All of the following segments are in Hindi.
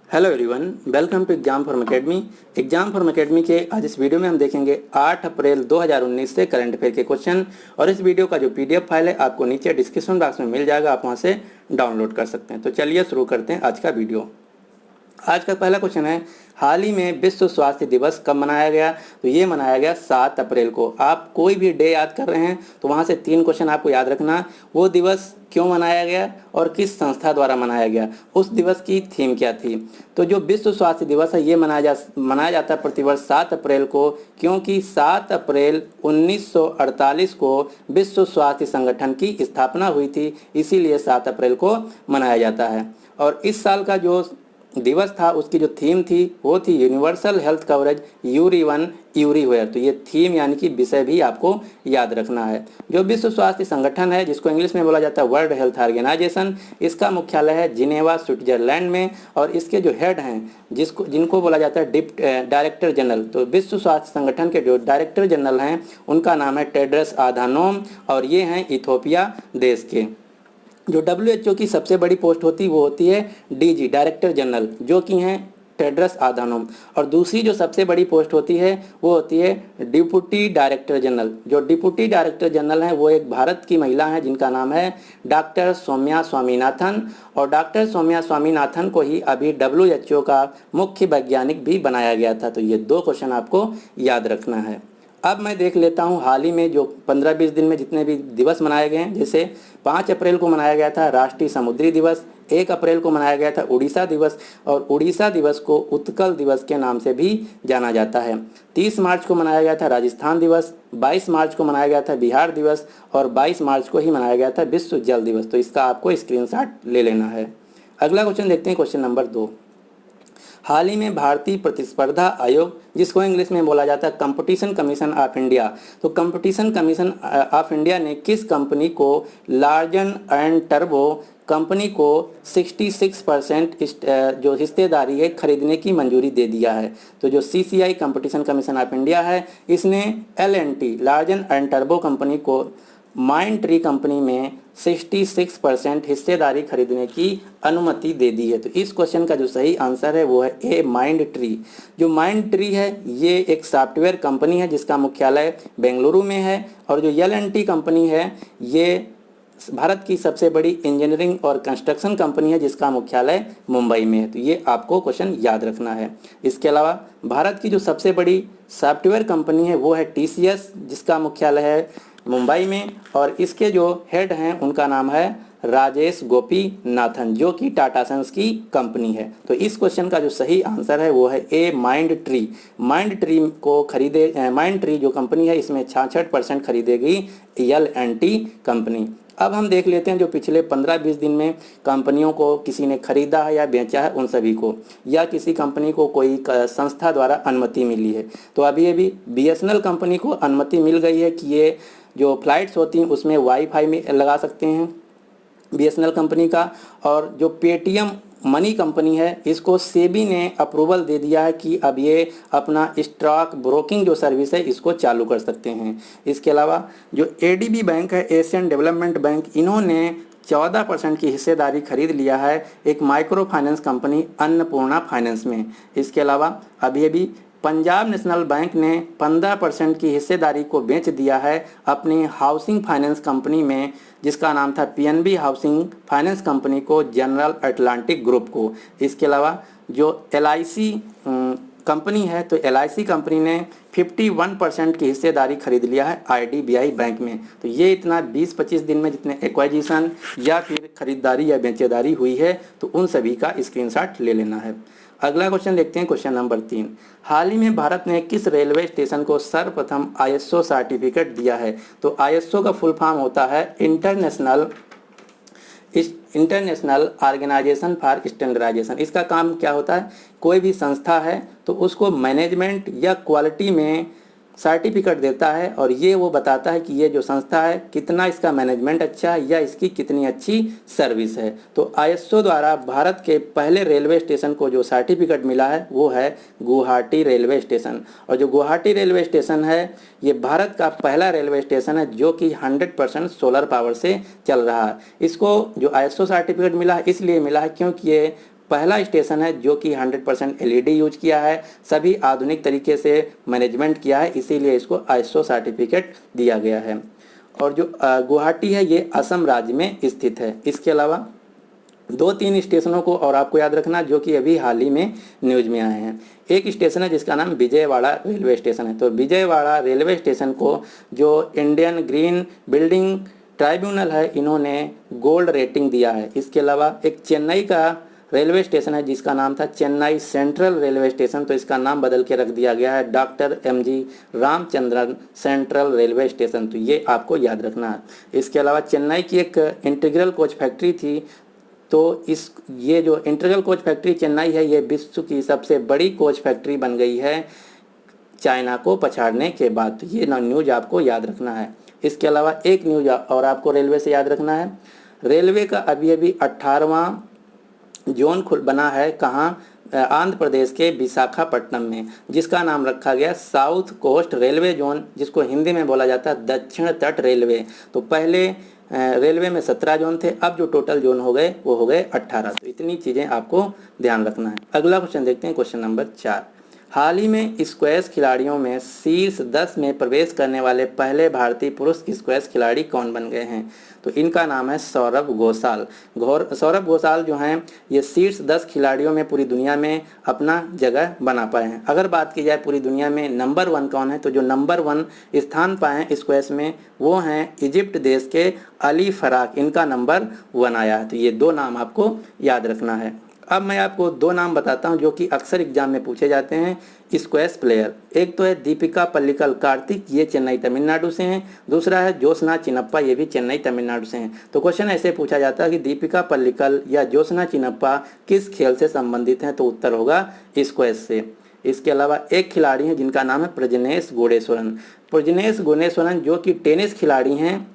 Hello everyone, welcome to Exam Form Academy. Exam Form Academy के आज इस वीडियो में हम देखेंगे 8 अप्रैल 2019 से करंट अफेयर के क्वेश्चन। और इस वीडियो का जो पीडीएफ फाइल है आपको नीचे डिस्क्रिप्शन बॉक्स में मिल जाएगा, आप वहां से डाउनलोड कर सकते हैं। तो चलिए शुरू करते हैं आज का वीडियो। आज का पहला क्वेश्चन है, हाल ही में विश्व स्वास्थ्य दिवस कब मनाया गया? तो ये मनाया गया 7 अप्रैल को। आप कोई भी डे याद कर रहे हैं तो वहाँ से 3 क्वेश्चन आपको याद रखना। वो दिवस क्यों मनाया गया और किस संस्था द्वारा मनाया गया, उस दिवस की थीम क्या थी। तो जो विश्व स्वास्थ्य दिवस है ये मनाया जाता है प्रतिवर्ष 7 अप्रैल को, क्योंकि 7 अप्रैल 1948 को विश्व स्वास्थ्य संगठन की स्थापना हुई थी, इसीलिए 7 अप्रैल को मनाया जाता है। और इस साल का जो दिवस था उसकी जो थीम थी वो थी यूनिवर्सल हेल्थ कवरेज यूरी-1 यूरी-वेयर। तो ये थीम यानी कि विषय भी आपको याद रखना है। जो विश्व स्वास्थ्य संगठन है, जिसको इंग्लिश में बोला जाता है वर्ल्ड हेल्थ ऑर्गेनाइजेशन, इसका मुख्यालय है जिनेवा स्विट्जरलैंड में। और इसके जो हेड हैं जिनको बोला जाता है डायरेक्टर जनरल, तो विश्व स्वास्थ्य संगठन के जो डायरेक्टर जनरल हैं उनका नाम है टेड्रस आधानोम, और ये हैं इथोपिया देश के। जो WHO की सबसे बड़ी पोस्ट होती है वो होती है DG डायरेक्टर जनरल, जो कि हैं टेड्रस आधानोम। और दूसरी जो सबसे बड़ी पोस्ट होती है वो होती है डिप्टी डायरेक्टर जनरल। जो डिप्टी डायरेक्टर जनरल हैं वो एक भारत की महिला हैं जिनका नाम है डॉक्टर सौम्या स्वामीनाथन। और डॉक्टर सौम्या स्वामीनाथन को ही अभी WHO का मुख्य वैज्ञानिक भी बनाया गया था। तो ये 2 क्वेश्चन आपको याद रखना है। अब मैं देख लेता हूँ हाल ही में जो 15-20 दिन में जितने भी दिवस मनाए गए हैं। जैसे 5 अप्रैल को मनाया गया था राष्ट्रीय समुद्री दिवस, 1 अप्रैल को मनाया गया था उड़ीसा दिवस, और उड़ीसा दिवस को उत्कल दिवस के नाम से भी जाना जाता है। 30 मार्च को मनाया गया था राजस्थान दिवस, 22 मार्च को मनाया गया था बिहार दिवस, और 22 मार्च को ही मनाया गया था विश्व जल दिवस। तो इसका आपको स्क्रीनशॉट ले लेना है। अगला क्वेश्चन देखते हैं, क्वेश्चन नंबर 2। हाल ही में भारतीय प्रतिस्पर्धा आयोग, जिसको इंग्लिश में बोला जाता है कंपटीशन कमीशन ऑफ इंडिया, तो कंपटीशन कमीशन ऑफ इंडिया ने किस कंपनी को, लार्सन एंड टर्बो कंपनी को 66% जो हिस्सेदारी है खरीदने की मंजूरी दे दिया है। तो जो CCI competition commission of India है, इसने LNT Larsen and turbo company को माइंड ट्री कंपनी में 66% हिस्सेदारी खरीदने की अनुमति दे दी है। तो इस क्वेश्चन का जो सही आंसर है वो है ए, माइंड ट्री। जो माइंड ट्री है ये एक सॉफ्टवेयर कंपनी है जिसका मुख्यालय बेंगलुरु में है। और जो LNT कंपनी है ये भारत की सबसे बड़ी इंजीनियरिंग और कंस्ट्रक्शन कंपनी है जिसका मुख्यालय मुंबई में है। तो ये आपको क्वेश्चन याद रखना है। इसके अलावा भारत की जो सबसे बड़ी सॉफ्टवेयर कंपनी है वो है TCS, जिसका मुख्यालय है मुंबई में। और इसके जो हेड हैं उनका नाम है राजेश गोपीनाथन, जो कि टाटा सन्स की कंपनी है। तो इस क्वेश्चन का जो सही आंसर है वो है ए, माइंड ट्री। माइंड ट्री जो कंपनी है इसमें 66% खरीदेगी LNT कंपनी। अब हम देख लेते हैं जो पिछले 15-20 दिन में कंपनियों को किसी ने खरीदा है या बेचा है उन सभी को, या किसी कंपनी को कोई संस्था द्वारा अनुमति मिली है। तो अभी BSNL कंपनी को अनुमति मिल गई है कि ये जो फ्लाइट्स होती हैं उसमें वाईफाई में लगा सकते हैं BSNL कंपनी का। और जो पेटीएम मनी कंपनी है इसको सेबी ने अप्रूवल दे दिया है कि अब ये अपना स्टॉक ब्रोकिंग जो सर्विस है इसको चालू कर सकते हैं। इसके अलावा जो ADB बैंक है, एशियन डेवलपमेंट बैंक, इन्होंने 14% की हिस्सेदारी खरीद लिया है एक micro finance company Annapurna finance में। इसके अलावा अभी पंजाब नेशनल बैंक ने 15% की हिस्सेदारी को बेच दिया है अपनी हाउसिंग फाइनेंस कंपनी में, जिसका नाम था PNB हाउसिंग फाइनेंस कंपनी को, जनरल अटलांटिक ग्रुप को। इसके अलावा जो LIC कंपनी है, तो LIC कंपनी ने 51% की हिस्सेदारी खरीद लिया है IDBI बैंक में। तो ये इतना 20-25 दिन में जितने एक्वाजिशन या फिर खरीदारी या बेचेदारी हुई है तो उन सभी का स्क्रीनशॉट ले लेना है। अगला क्वेश्चन देखते हैं, क्वेश्चन नंबर 3। हाल ही में भारत ने किस रेलवे स्टेशन को सर्वप्रथम ISO सर्टिफिकेट दिया है? तो ISO का फुल फॉर्म होता है इंटरनेशनल ऑर्गेनाइजेशन फॉर स्टैंडर्डाइजेशन। इसका काम क्या होता है, कोई भी संस्था है तो उसको मैनेजमेंट या क्वालिटी में सर्टिफिकेट देता है, और ये वो बताता है कि ये जो संस्था है कितना इसका मैनेजमेंट अच्छा है या इसकी कितनी अच्छी सर्विस है। तो ISO द्वारा भारत के पहले रेलवे स्टेशन को जो सर्टिफिकेट मिला है वो है गुवाहाटी रेलवे स्टेशन। और जो गुवाहाटी रेलवे स्टेशन है ये भारत का पहला रेलवे स्टेशन है जो कि 100% सोलर पावर से चल रहा है। इसको जो ISO सर्टिफिकेट मिला है इसलिए मिला है क्योंकि ये पहला स्टेशन है जो कि 100% LED यूज किया है, सभी आधुनिक तरीके से मैनेजमेंट किया है, इसीलिए इसको ISO सर्टिफिकेट दिया गया है। और जो गुवाहाटी है ये असम राज्य में स्थित है। इसके अलावा 2-3 स्टेशनों को और आपको याद रखना जो कि अभी हाल ही में न्यूज में आए हैं। एक स्टेशन है जिसका नाम विजयवाड़ा रेलवे स्टेशन है। तो विजयवाड़ा रेलवे स्टेशन को जो इंडियन ग्रीन बिल्डिंग ट्राइब्यूनल है इन्होंने गोल्ड रेटिंग दिया है। इसके अलावा एक चेन्नई का रेलवे स्टेशन है जिसका नाम था चेन्नई सेंट्रल रेलवे स्टेशन, तो इसका नाम बदल के रख दिया गया है doctor MG Ramachandran central railway station. तो ये आपको याद रखना है। इसके अलावा चेन्नई की एक इंटीग्रल कोच फैक्ट्री थी, तो ये जो इंटीग्रल कोच फैक्ट्री चेन्नई है ये विश्व की सबसे बड़ी कोच फैक्ट्री बन गई है चाइना को पछाड़ने के बाद। तो ये न्यूज आपको याद रखना है। इसके अलावा एक न्यूज और आपको रेलवे से याद रखना है। रेलवे का अभी 18वां जोन बना है कहाँ? आंध्र प्रदेश के विशाखापट्टनम में, जिसका नाम रखा गया साउथ कोस्ट रेलवे जोन, जिसको हिंदी में बोला जाता है दक्षिण तट रेलवे। तो पहले रेलवे में 17 जोन थे, अब जो टोटल जोन हो गए वो हो गए 18। तो इतनी चीज़ें आपको ध्यान रखना है। अगला क्वेश्चन देखते हैं, क्वेश्चन नंबर 4। हाल ही में स्क्वैश खिलाड़ियों में शीर्ष 10 में प्रवेश करने वाले पहले भारतीय पुरुष स्क्वैश खिलाड़ी कौन बन गए हैं? तो इनका नाम है सौरभ घोषाल। सौरभ घोषाल जो हैं ये शीर्ष 10 खिलाड़ियों में पूरी दुनिया में अपना जगह बना पाए हैं। अगर बात की जाए पूरी दुनिया में नंबर 1 कौन है, तो जो नंबर 1 स्थान पाए हैं स्क्वैश में वो हैं इजिप्ट देश के अली फराक, इनका नंबर 1 आया है। तो ये 2 नाम आपको याद रखना है। अब मैं आपको 2 नाम बताता हूं जो कि अक्सर एग्जाम में पूछे जाते हैं स्क्वैश प्लेयर। एक तो है दीपिका पल्लिकल कार्तिक, ये चेन्नई तमिलनाडु से हैं। दूसरा है ज्योत्सना चिनप्पा, ये भी चेन्नई तमिलनाडु से हैं। तो क्वेश्चन ऐसे पूछा जाता है कि दीपिका पल्लिकल या ज्योत्सना चिनप्पा किस खेल से संबंधित हैं? तो उत्तर होगा स्क्वैश से। इसके अलावा एक खिलाड़ी हैं जिनका नाम है प्रजनेश गुणेश्वरन। प्रजनेश गुणेश्वरन जो कि टेनिस खिलाड़ी हैं,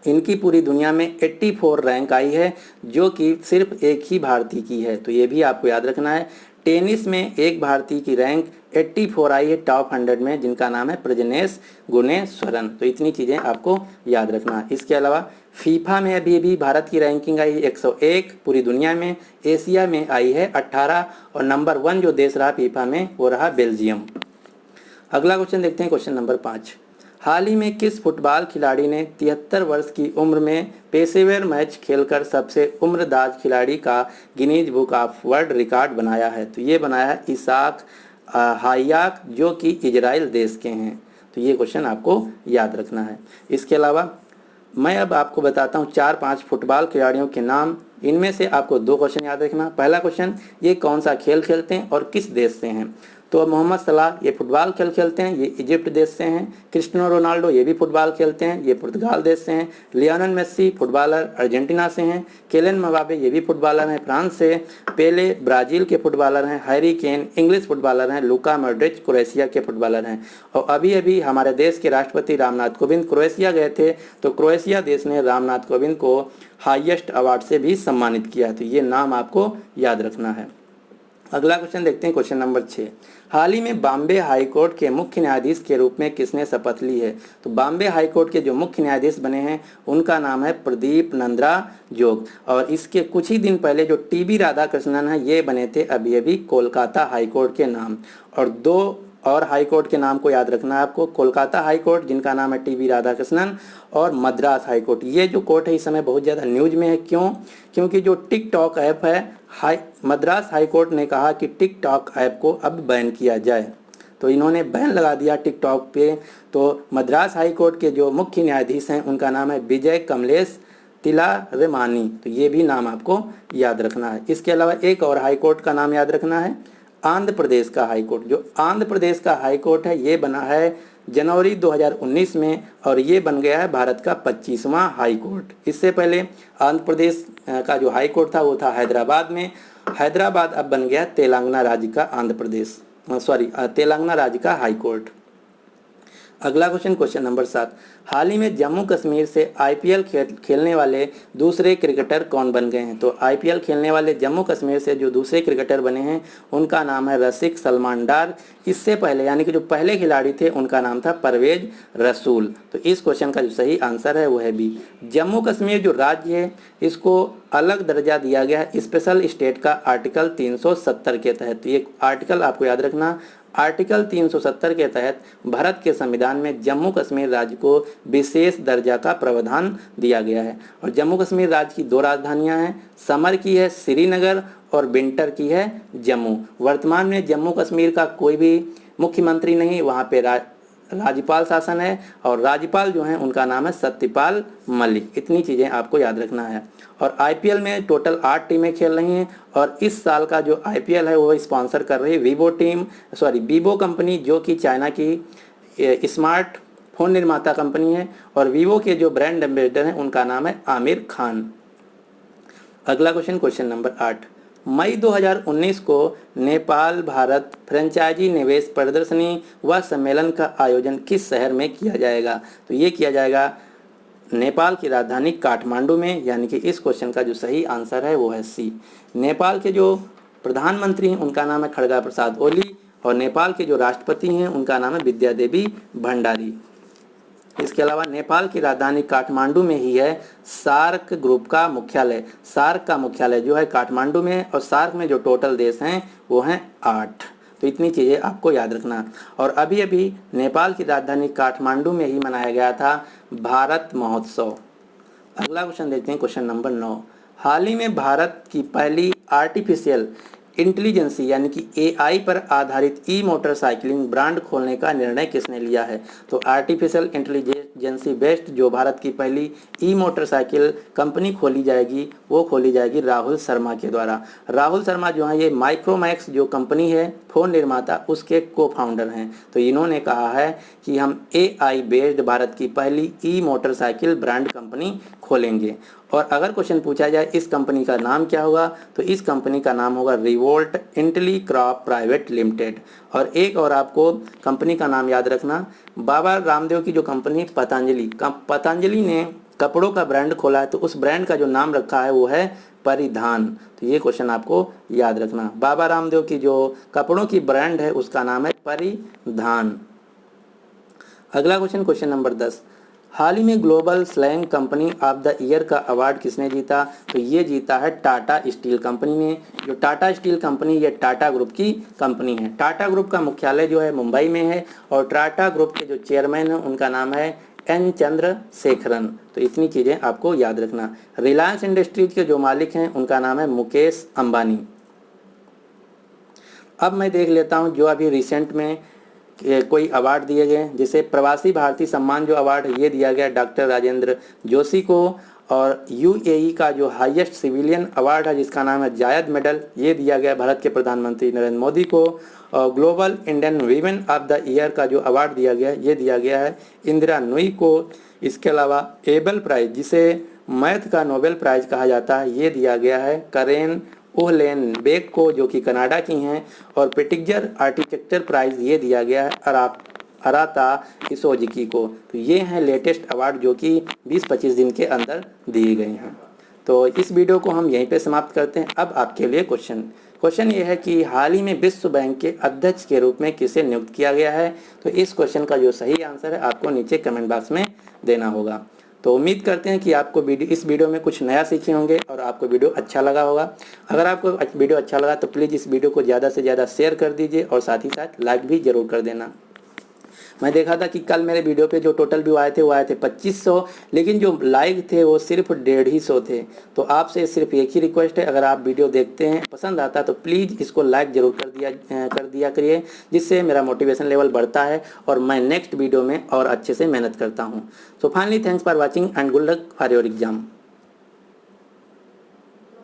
इनकी पूरी दुनिया में 84 रैंक आई है जो कि सिर्फ एक ही भारतीय की है। तो ये भी आपको याद रखना है। टेनिस में एक भारतीय की रैंक 84 आई है टॉप 100 में, जिनका नाम है प्रजनेश गुणेश्वरन। तो इतनी चीज़ें आपको याद रखना है। इसके अलावा फीफा में अभी भारत की रैंकिंग आई है 101 पूरी दुनिया में, एशिया में आई है 18 और नंबर 1 जो देश रहा फीफा में वो रहा बेल्जियम। अगला क्वेश्चन देखते हैं, क्वेश्चन नंबर 5। हाल ही में किस फुटबॉल खिलाड़ी ने 73 वर्ष की उम्र में पेशेवर मैच खेलकर सबसे उम्रदराज खिलाड़ी का Guinness book of world record बनाया है? तो ये बनाया है इसाक हायाक जो कि इजराइल देश के हैं। तो ये क्वेश्चन आपको याद रखना है। इसके अलावा मैं अब आपको बताता हूँ 4-5 फुटबॉल खिलाड़ियों के नाम। इनमें से आपको 2 क्वेश्चन याद रखना। पहला क्वेश्चन, ये कौन सा खेल खेलते हैं और किस देश से हैं? तो मोहम्मद सलाह ये फुटबॉल खेलते हैं, ये इजिप्ट देश से हैं। क्रिस्टियानो रोनाल्डो ये भी फुटबॉल खेलते हैं, ये पुर्तगाल देश से हैं। लियोनेल मेस्सी फुटबॉलर अर्जेंटीना से हैं। केलिन मबापे ये भी फुटबॉलर हैं फ्रांस से। पेले ब्राज़ील के फुटबॉलर हैं। हैरी केन इंग्लिश फुटबॉलर हैं। लुका मॉड्रिच क्रोएशिया के फुटबॉलर हैं। और अभी हमारे देश के राष्ट्रपति रामनाथ कोविंद क्रोएशिया गए थे, तो क्रोएशिया देश ने रामनाथ कोविंद को हाईएस्ट अवार्ड से भी सम्मानित किया। तो ये नाम आपको याद रखना है। अगला क्वेश्चन देखते हैं, क्वेश्चन नंबर 6। हाल ही में बॉम्बे हाई कोर्ट के मुख्य न्यायाधीश के रूप में किसने शपथ ली है? तो बॉम्बे हाई कोर्ट के जो मुख्य न्यायाधीश बने हैं उनका नाम है प्रदीप नंद्रा जोग। और इसके कुछ ही दिन पहले जो TB राधाकृष्णन है ये बने थे अभी कोलकाता हाई कोर्ट के नाम। और 2 और हाई कोर्ट के नाम को याद रखना है आपको, कोलकाता हाई कोर्ट जिनका नाम है TB राधाकृष्णन और मद्रास हाई कोर्ट। ये जो कोर्ट है इस समय बहुत ज़्यादा न्यूज में है। क्यों? क्योंकि जो टिकटॉक ऐप है मद्रास हाई कोर्ट ने कहा कि टिकटॉक ऐप को अब बैन किया जाए, तो इन्होंने बैन लगा दिया टिकटॉक पे। तो मद्रास हाई कोर्ट के जो मुख्य न्यायाधीश हैं उनका नाम है विजय कमलेश तिलारेमानी। तो ये भी नाम आपको याद रखना है। इसके अलावा एक और हाई कोर्ट का नाम याद रखना है, आंध्र प्रदेश का हाई कोर्ट। जो आंध्र प्रदेश का हाई कोर्ट है ये बना है जनवरी 2019 में और ये बन गया है भारत का 25वां हाई कोर्ट। इससे पहले आंध्र प्रदेश का जो हाई कोर्ट था वो था हैदराबाद में। हैदराबाद अब बन गया तेलंगाना राज्य का तेलंगाना राज्य का हाई कोर्ट। अगला क्वेश्चन, क्वेश्चन नंबर 7। हाल ही में जम्मू कश्मीर से IPL खेलने वाले दूसरे क्रिकेटर कौन बन गए हैं? तो IPL खेलने वाले जम्मू कश्मीर से जो दूसरे क्रिकेटर बने हैं उनका नाम है रसिक सलमान डार। इससे पहले यानी कि जो पहले खिलाड़ी थे उनका नाम था परवेज रसूल। तो इस क्वेश्चन का जो सही आंसर है वो है बी। जम्मू कश्मीर जो राज्य है इसको अलग दर्जा दिया गया है स्पेशल स्टेट का आर्टिकल 370 के तहत। तो ये आर्टिकल आपको याद रखना, आर्टिकल 370 के तहत भारत के संविधान में जम्मू कश्मीर राज्य को विशेष दर्जा का प्रावधान दिया गया है। और जम्मू कश्मीर राज्य की 2 राजधानियां हैं, समर की है श्रीनगर और विंटर की है जम्मू। वर्तमान में जम्मू कश्मीर का कोई भी मुख्यमंत्री नहीं, वहाँ पे राज्यपाल शासन है और राज्यपाल जो हैं उनका नाम है सत्यपाल मलिक। इतनी चीज़ें आपको याद रखना है। और आईपीएल में टोटल 8 टीमें खेल रही हैं और इस साल का जो आईपीएल है वो स्पॉन्सर कर रही है वीवो कंपनी, जो कि चाइना की स्मार्ट फोन निर्माता कंपनी है। और वीवो के जो ब्रांड एम्बेसडर हैं उनका नाम है आमिर खान। अगला क्वेश्चन नंबर 8, मई 2019 को नेपाल भारत फ्रेंचाइजी निवेश प्रदर्शनी व सम्मेलन का आयोजन किस शहर में किया जाएगा? तो ये किया जाएगा नेपाल की राजधानी काठमांडू में, यानी कि इस क्वेश्चन का जो सही आंसर है वो है सी। नेपाल के जो प्रधानमंत्री हैं उनका नाम है खड़गा प्रसाद ओली और नेपाल के जो राष्ट्रपति हैं उनका नाम है विद्या देवी भंडारी। इसके अलावा नेपाल की राजधानी काठमांडू में ही है सार्क ग्रुप का मुख्यालय। सार्क का मुख्यालय जो है काठमांडू में है और सार्क में जो टोटल देश हैं वो हैं 8। तो इतनी चीज़ें आपको याद रखना। और अभी अभी नेपाल की राजधानी काठमांडू में ही मनाया गया था भारत महोत्सव। अगला क्वेश्चन देखते हैं, क्वेश्चन नंबर 9, हाल ही में भारत की पहली आर्टिफिशियल इंटेलिजेंसी यानी कि एआई पर आधारित ई मोटरसाइकिलिंग ब्रांड खोलने का निर्णय किसने लिया है? तो आर्टिफिशियल इंटेलिजेंसी बेस्ड जो भारत की पहली ई मोटरसाइकिल कंपनी खोली जाएगी वो खोली जाएगी राहुल शर्मा के द्वारा। राहुल शर्मा जो है ये माइक्रोमैक्स जो कंपनी है फोन निर्माता उसके को फाउंडर हैं। तो इन्होंने कहा है कि हम एआई बेस्ड भारत की पहली ई मोटरसाइकिल ब्रांड कंपनी खोलेंगे। और अगर क्वेश्चन पूछा जाए इस कंपनी का नाम क्या होगा, तो इस कंपनी का नाम होगा रिवोल्ट इंटेलीक्रॉप प्राइवेट लिमिटेड। और एक और आपको कंपनी का नाम याद रखना, बाबा रामदेव की जो कंपनी पतंजलि ने कपड़ों का ब्रांड खोला है, तो उस ब्रांड का जो नाम रखा है वो है परिधान। तो ये क्वेश्चन आपको याद रखना, बाबा रामदेव की जो कपड़ों की ब्रांड है उसका नाम है परिधान। अगला क्वेश्चन नंबर 10, हाल ही में global slang company of the year का अवार्ड किसने जीता? तो ये जीता है टाटा स्टील कंपनी ने। जो टाटा स्टील कंपनी ये टाटा ग्रुप की कंपनी है। टाटा ग्रुप का मुख्यालय जो है मुंबई में है और टाटा ग्रुप के जो चेयरमैन हैं उनका नाम है एन चंद्रशेखरन। तो इतनी चीज़ें आपको याद रखना। रिलायंस इंडस्ट्रीज के जो मालिक हैं उनका नाम है मुकेश अंबानी। अब मैं देख लेता हूँ जो अभी रिसेंट में कोई अवार्ड दिए गए, जैसे प्रवासी भारतीय सम्मान जो अवार्ड है ये दिया गया डॉक्टर राजेंद्र जोशी को। और यूएई का जो हाईएस्ट सिविलियन अवार्ड है जिसका नाम है जायद मेडल, ये दिया गया भारत के प्रधानमंत्री नरेंद्र मोदी को। और global Indian women of the year का जो अवार्ड दिया गया ये दिया गया है इंदिरा नूई को। इसके अलावा एबल प्राइज जिसे मैथ का नोबेल प्राइज कहा जाता है ये दिया गया है करेन ओहलेन बेक को, जो कि कनाडा की हैं। और पिटिक्जर आर्किटेक्चर प्राइज ये दिया गया है अराता इसोजिकी को। तो ये हैं लेटेस्ट अवार्ड जो कि 20-25 दिन के अंदर दिए गए हैं। तो इस वीडियो को हम यहीं पे समाप्त करते हैं। अब आपके लिए क्वेश्चन ये है कि हाल ही में विश्व बैंक के अध्यक्ष के रूप में किसे नियुक्त किया गया है? तो इस क्वेश्चन का जो सही आंसर है आपको नीचे कमेंट बॉक्स में देना होगा। तो उम्मीद करते हैं कि आपको इस वीडियो में कुछ नया सीखे होंगे और आपको वीडियो अच्छा लगा होगा। अगर आपको वीडियो अच्छा लगा तो प्लीज़ इस वीडियो को ज़्यादा से ज़्यादा शेयर कर दीजिए और साथ ही साथ लाइक भी ज़रूर कर देना। मैं देखा था कि कल मेरे वीडियो पे जो टोटल व्यू आए थे वो आए थे 2500, लेकिन जो लाइक थे वो सिर्फ 150 थे। तो आपसे सिर्फ एक ही रिक्वेस्ट है, अगर आप वीडियो देखते हैं पसंद आता तो प्लीज़ इसको लाइक ज़रूर कर दिया करिए, जिससे मेरा मोटिवेशन लेवल बढ़ता है और मैं नेक्स्ट वीडियो में और अच्छे से मेहनत करता हूँ। So finally thanks for watching and good luck for your exam.